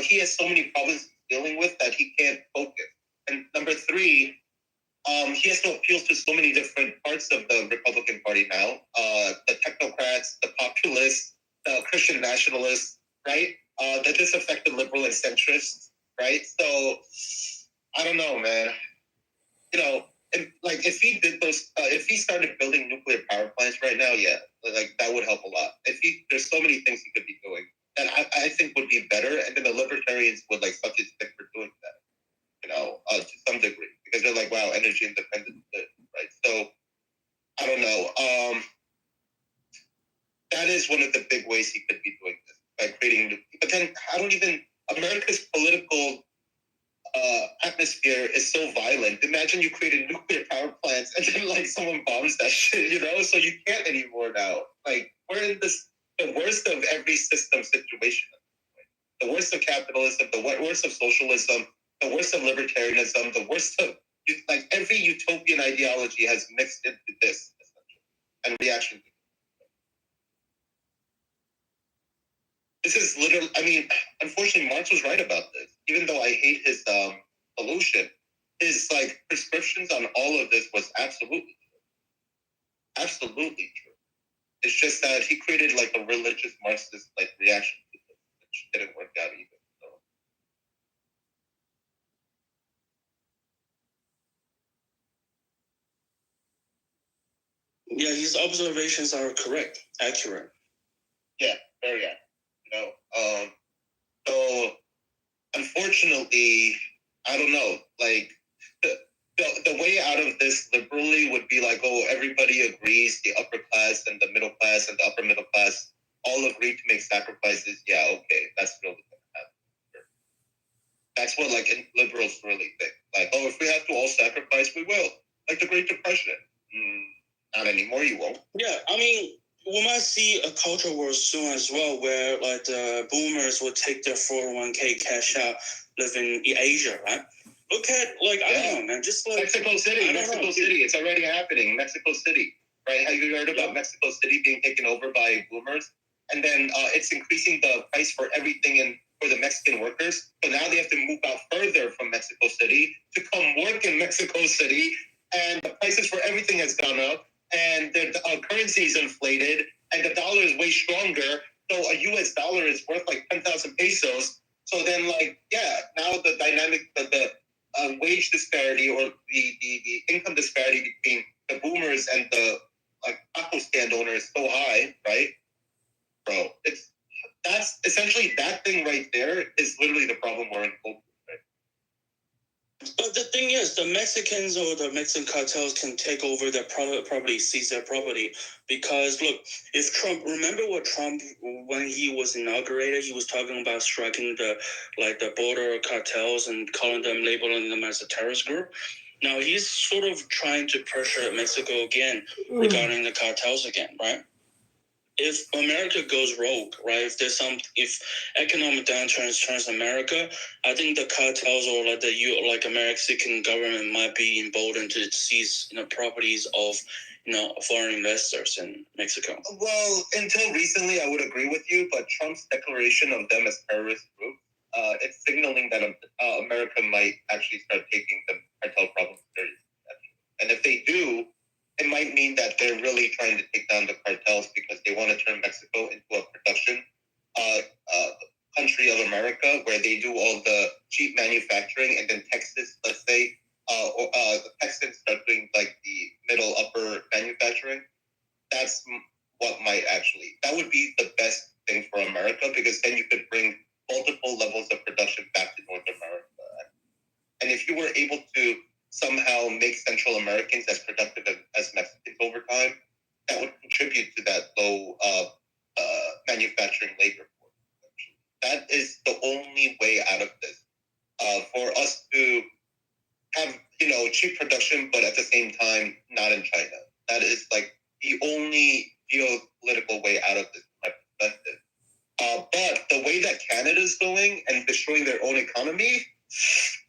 he has so many problems dealing with that he can't focus. And number three, he has to appeal to so many different parts of the Republican Party now. The technocrats, the populists, the Christian nationalists, right? The disaffected liberal and centrists, right? So, I don't know, man. You know, if he did those, if he started building nuclear power plants right now, yeah, like that would help a lot. There's so many things he could be doing that I think would be better, and then the libertarians would like suck his dick for doing that, you know, to some degree, because they're like, wow, energy independence, right? So I don't know. That is one of the big ways he could be doing this by creating. But then America's political atmosphere is so violent. Imagine you created nuclear power plants and then like someone bombs that shit, you know? So you can't anymore now. Like, we're in the worst of every system situation. The worst of capitalism, the worst of socialism, the worst of libertarianism, the worst of like every utopian ideology has mixed into this and reaction to this is literally, I mean, unfortunately, Marx was right about this. Even though I hate his solution, his like prescriptions on all of this was absolutely true. Absolutely true. It's just that he created like a religious Marxist like reaction to this, which didn't work out either. So. Yeah, his observations are correct, accurate. Yeah, very accurate. You know, so unfortunately, I don't know. Like the way out of this liberally would be like, oh, everybody agrees, the upper class and the middle class and the upper middle class all agree to make sacrifices. Yeah, okay, that's really gonna happen. That's what like liberals really think. Like, oh, if we have to all sacrifice, we will. Like the Great Depression. Not anymore. You won't. Yeah, I mean, we might see a culture war soon as well, where like the boomers will take their 401k cash out, live in Asia, right? Look at like I don't know, man. Just like Mexico City. It's already happening. Mexico City, right? Have you heard about Mexico City being taken over by boomers? And then it's increasing the price for everything for the Mexican workers. So now they have to move out further from Mexico City to come work in Mexico City, and the prices for everything has gone up, and the currency is inflated, and the dollar is way stronger. So a U.S. dollar is worth like 10,000 pesos. So then, like, yeah, now the dynamic, the wage disparity or the income disparity between the boomers and the like taco stand owners is so high, right? Bro, that's essentially that thing right there is literally the problem we're in. But the thing is, the Mexicans or the Mexican cartels can take over their property, seize their property. Because look, if Trump, remember what Trump, when he was inaugurated, he was talking about striking the border cartels and labeling them as a terrorist group. Now he's sort of trying to pressure Mexico again regarding the cartels again, right? If America goes rogue, right? If economic downturns turns America, I think the cartels or like Mexican government might be emboldened to seize properties of foreign investors in Mexico. Well, until recently, I would agree with you, but Trump's declaration of them as terrorist groups, it's signaling that America might actually start taking the cartel problem seriously. And if they do, it might mean that they're really trying to take down the cartels because they want to turn Mexico into a production country of America where they do all the cheap manufacturing, and then Texas, let's say, the Texans start doing like the middle upper manufacturing. That's what that would be the best thing for America, because then you could bring multiple levels of production back to North America. And if you were able to somehow make Central Americans as productive as Mexicans over time, that would contribute to that low manufacturing labor force. That is the only way out of this. For us to have, cheap production, but at the same time, not in China. That is like the only geopolitical way out of this, from my perspective. But the way that Canada's going and destroying their own economy,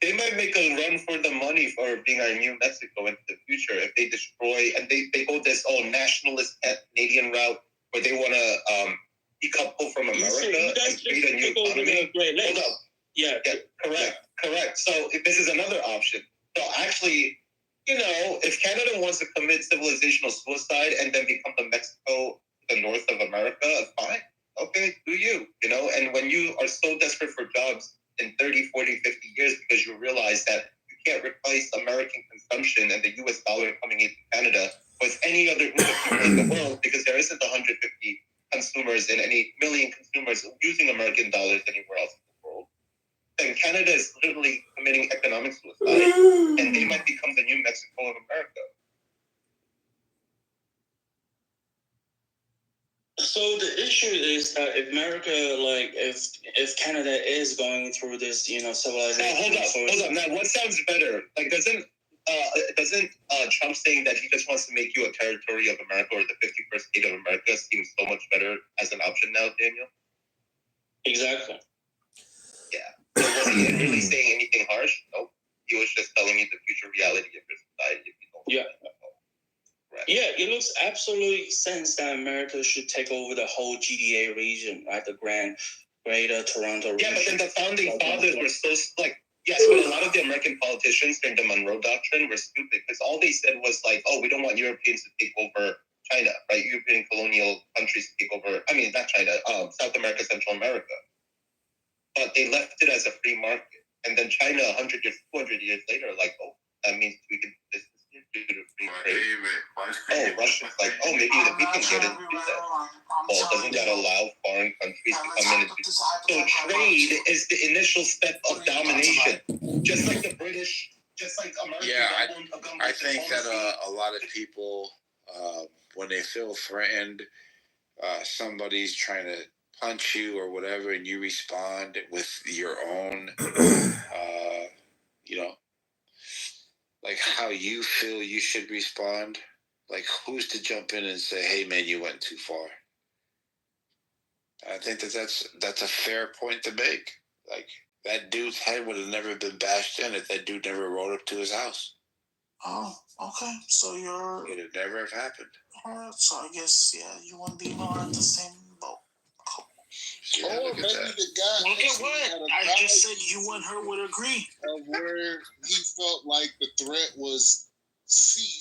they might make a run for the money for being our new Mexico into the future if they destroy, and they go this nationalist Canadian route where they want to decouple from America and create a new economy. Hold up. Yeah, correct. So if this is another option. So actually, if Canada wants to commit civilizational suicide and then become the Mexico to the north of America, fine. Okay, do you, and when you are so desperate for jobs in 30, 40, 50 years because you realize that you can't replace American consumption and the US dollar coming into Canada with any other group of people in the world because there isn't 150 consumers and any million consumers using American dollars anywhere else in the world, then Canada is literally committing economic suicide and they might become the new Mexico of America. So the issue is that if America, if Canada is going through this, civilization. Hold up. Now, what sounds better? Doesn't Trump saying that he just wants to make you a territory of America or the 51st state of America seem so much better as an option now, Daniel? Exactly. Yeah. So was he really saying anything harsh? Nope. He was just telling you the future reality of your society. If you don't Right. Yeah, it makes absolutely sense that America should take over the whole GDA region, right? The Greater Toronto region. Yeah, but then the founding fathers were so but a lot of the American politicians during the Monroe Doctrine were stupid because all they said was we don't want Europeans to take over China, right? European colonial countries to take over. I mean, not China, South America, Central America. But they left it as a free market, and then China, 100 years, 200 years later, that means we can. Russia's maybe that we can get into that. Well, doesn't that allow foreign countries to come in and do so? Trade is the initial step of domination, just like the British, just like America. Yeah, I think that a lot of people, when they feel threatened, somebody's trying to punch you or whatever, and you respond with your own, how you feel you should respond. Who's to jump in and say, "Hey, man, you went too far"? I think that's a fair point to make. That dude's head would have never been bashed in if that dude never rode up to his house. Oh, okay. So it would never have happened. Alright, so I guess you and Dino are in the same boat. Cool. Yeah, or maybe the guy. Look at what I just said. You and her would agree. Where he felt like the threat was ceased.